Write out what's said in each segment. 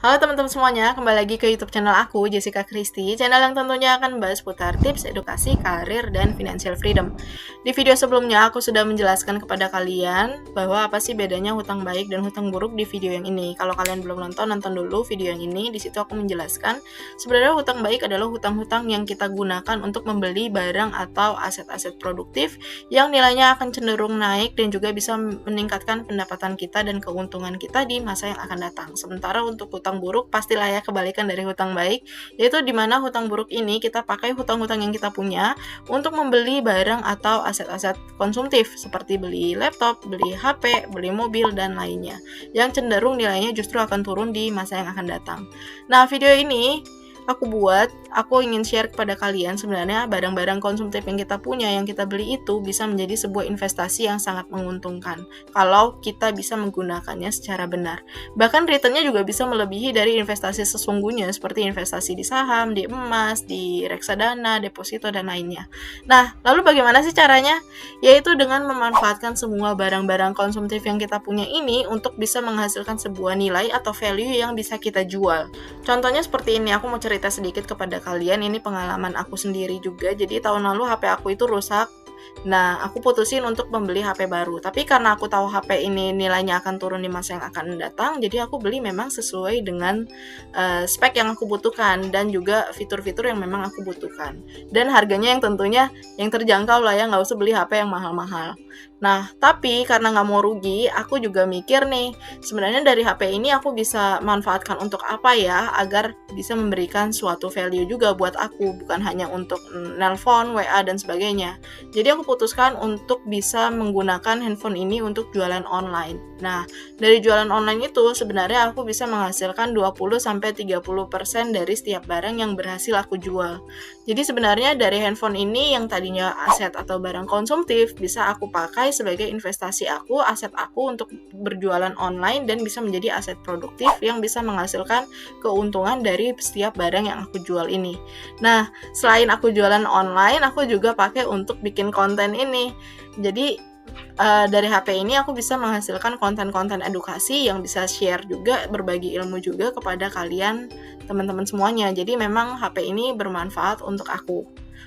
Halo teman-teman semuanya, kembali lagi ke YouTube channel aku, Jessica Christy, channel yang tentunya akan membahas seputar tips edukasi, karir, dan financial freedom. Di video sebelumnya, aku sudah menjelaskan kepada kalian bahwa apa sih bedanya hutang baik dan hutang buruk di video yang ini. Kalau kalian belum nonton dulu video yang ini. Di situ aku menjelaskan sebenarnya hutang baik adalah hutang-hutang yang kita gunakan untuk membeli barang atau aset-aset produktif yang nilainya akan cenderung naik dan juga bisa meningkatkan pendapatan kita dan keuntungan kita di masa yang akan datang. Sementara untuk hutang buruk pastilah ya kebalikan dari hutang baik, yaitu dimana hutang buruk ini kita pakai hutang-hutang yang kita punya untuk membeli barang atau aset-aset konsumtif seperti beli laptop, beli HP, beli mobil, dan lainnya yang cenderung nilainya justru akan turun di masa yang akan datang. Nah, video ini aku ingin share kepada kalian sebenarnya barang-barang konsumtif yang kita punya, yang kita beli itu bisa menjadi sebuah investasi yang sangat menguntungkan kalau kita bisa menggunakannya secara benar. Bahkan returnnya juga bisa melebihi dari investasi sesungguhnya seperti investasi di saham, di emas, di reksadana, deposito, dan lainnya. Nah, lalu bagaimana sih caranya? Yaitu dengan memanfaatkan semua barang-barang konsumtif yang kita punya ini untuk bisa menghasilkan sebuah nilai atau value yang bisa kita jual. Contohnya seperti ini, aku mau cerita sedikit kepada kalian, ini pengalaman aku sendiri juga. Jadi tahun lalu HP aku itu rusak. Nah, aku putusin untuk membeli HP baru. Tapi karena aku tahu HP ini nilainya akan turun di masa yang akan datang, jadi aku beli memang sesuai dengan spek yang aku butuhkan dan juga fitur-fitur yang memang aku butuhkan. Dan harganya yang tentunya yang terjangkau lah ya, nggak usah beli HP yang mahal-mahal. Nah, tapi karena nggak mau rugi, aku juga mikir nih, sebenarnya dari HP ini aku bisa manfaatkan untuk apa ya, agar bisa memberikan suatu value juga buat aku, bukan hanya untuk nelpon, WA, dan sebagainya. Jadi aku putuskan untuk bisa menggunakan handphone ini untuk jualan online. Nah, dari jualan online itu sebenarnya aku bisa menghasilkan 20-30% dari setiap barang yang berhasil aku jual. Jadi sebenarnya dari handphone ini yang tadinya aset atau barang konsumtif bisa aku pakai sebagai investasi aku, aset aku untuk berjualan online dan bisa menjadi aset produktif yang bisa menghasilkan keuntungan dari setiap barang yang aku jual ini. Nah, selain aku jualan online, aku juga pakai untuk bikin konten ini. Jadi dari HP ini aku bisa menghasilkan konten-konten edukasi yang bisa share juga, berbagi ilmu juga kepada kalian teman-teman semuanya. Jadi memang HP ini bermanfaat untuk aku.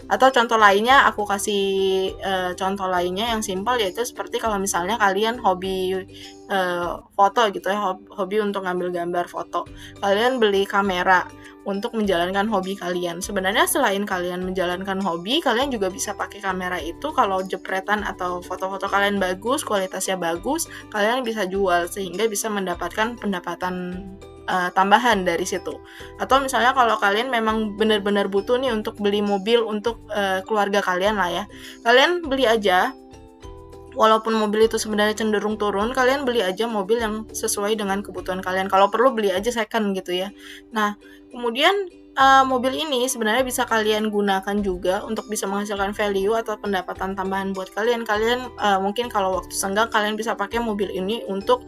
Atau contoh lainnya, aku kasih contoh lainnya yang simpel, yaitu seperti kalau misalnya kalian hobi foto gitu ya, hobi untuk ngambil gambar foto. Kalian beli kamera untuk menjalankan hobi kalian. Sebenarnya selain kalian menjalankan hobi, kalian juga bisa pakai kamera itu kalau jepretan atau foto-foto kalian bagus, kualitasnya bagus, kalian bisa jual sehingga bisa mendapatkan pendapatan tambahan dari situ. Atau misalnya kalau kalian memang benar-benar butuh nih untuk beli mobil untuk keluarga kalian lah ya, kalian beli aja. Walaupun mobil itu sebenarnya cenderung turun, kalian beli aja mobil yang sesuai dengan kebutuhan kalian. Kalau perlu beli aja second gitu ya. Nah, kemudian mobil ini sebenarnya bisa kalian gunakan juga untuk bisa menghasilkan value atau pendapatan tambahan buat kalian. Kalian mungkin kalau waktu senggang kalian bisa pakai mobil ini untuk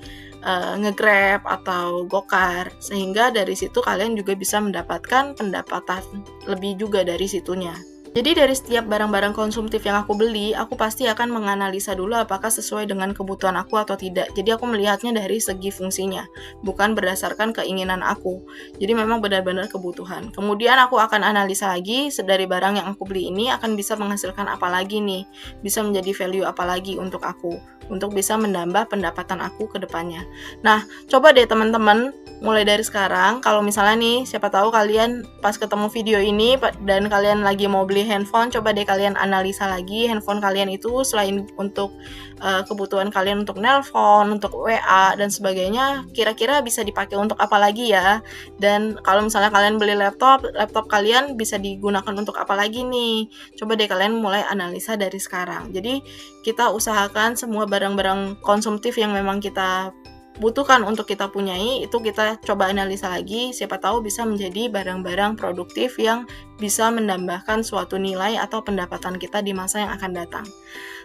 nge-grab atau gokar, sehingga dari situ kalian juga bisa mendapatkan pendapatan lebih juga dari situnya. Jadi dari setiap barang-barang konsumtif yang aku beli, aku pasti akan menganalisa dulu apakah sesuai dengan kebutuhan aku atau tidak. Jadi aku melihatnya dari segi fungsinya, bukan berdasarkan keinginan aku. Jadi memang benar-benar kebutuhan. Kemudian aku akan analisa lagi dari barang yang aku beli ini akan bisa menghasilkan apa lagi nih, bisa menjadi value apa lagi untuk aku, untuk bisa menambah pendapatan aku ke depannya. Nah, coba deh teman-teman, mulai dari sekarang, kalau misalnya nih, siapa tahu kalian pas ketemu video ini dan kalian lagi mau beli handphone, coba deh kalian analisa lagi handphone kalian itu selain untuk kebutuhan kalian untuk nelpon, untuk WA, dan sebagainya, kira-kira bisa dipakai untuk apa lagi ya? Dan kalau misalnya kalian beli laptop kalian bisa digunakan untuk apa lagi nih? Coba deh kalian mulai analisa dari sekarang. Jadi kita usahakan semua barang-barang konsumtif yang memang kita butuhkan untuk kita punyai, itu kita coba analisa lagi, siapa tahu bisa menjadi barang-barang produktif yang bisa menambahkan suatu nilai atau pendapatan kita di masa yang akan datang.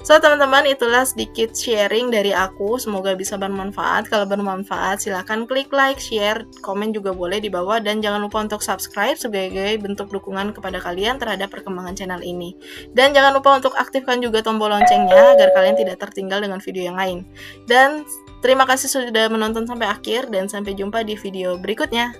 So teman-teman, itulah sedikit sharing dari aku, semoga bisa bermanfaat. Kalau bermanfaat silahkan klik like, share, komen juga boleh di bawah, dan jangan lupa untuk subscribe sebagai bentuk dukungan kepada kalian terhadap perkembangan channel ini. Dan jangan lupa untuk aktifkan juga tombol loncengnya agar kalian tidak tertinggal dengan video yang lain. Dan Terima kasih sudah menonton sampai akhir dan sampai jumpa di video berikutnya.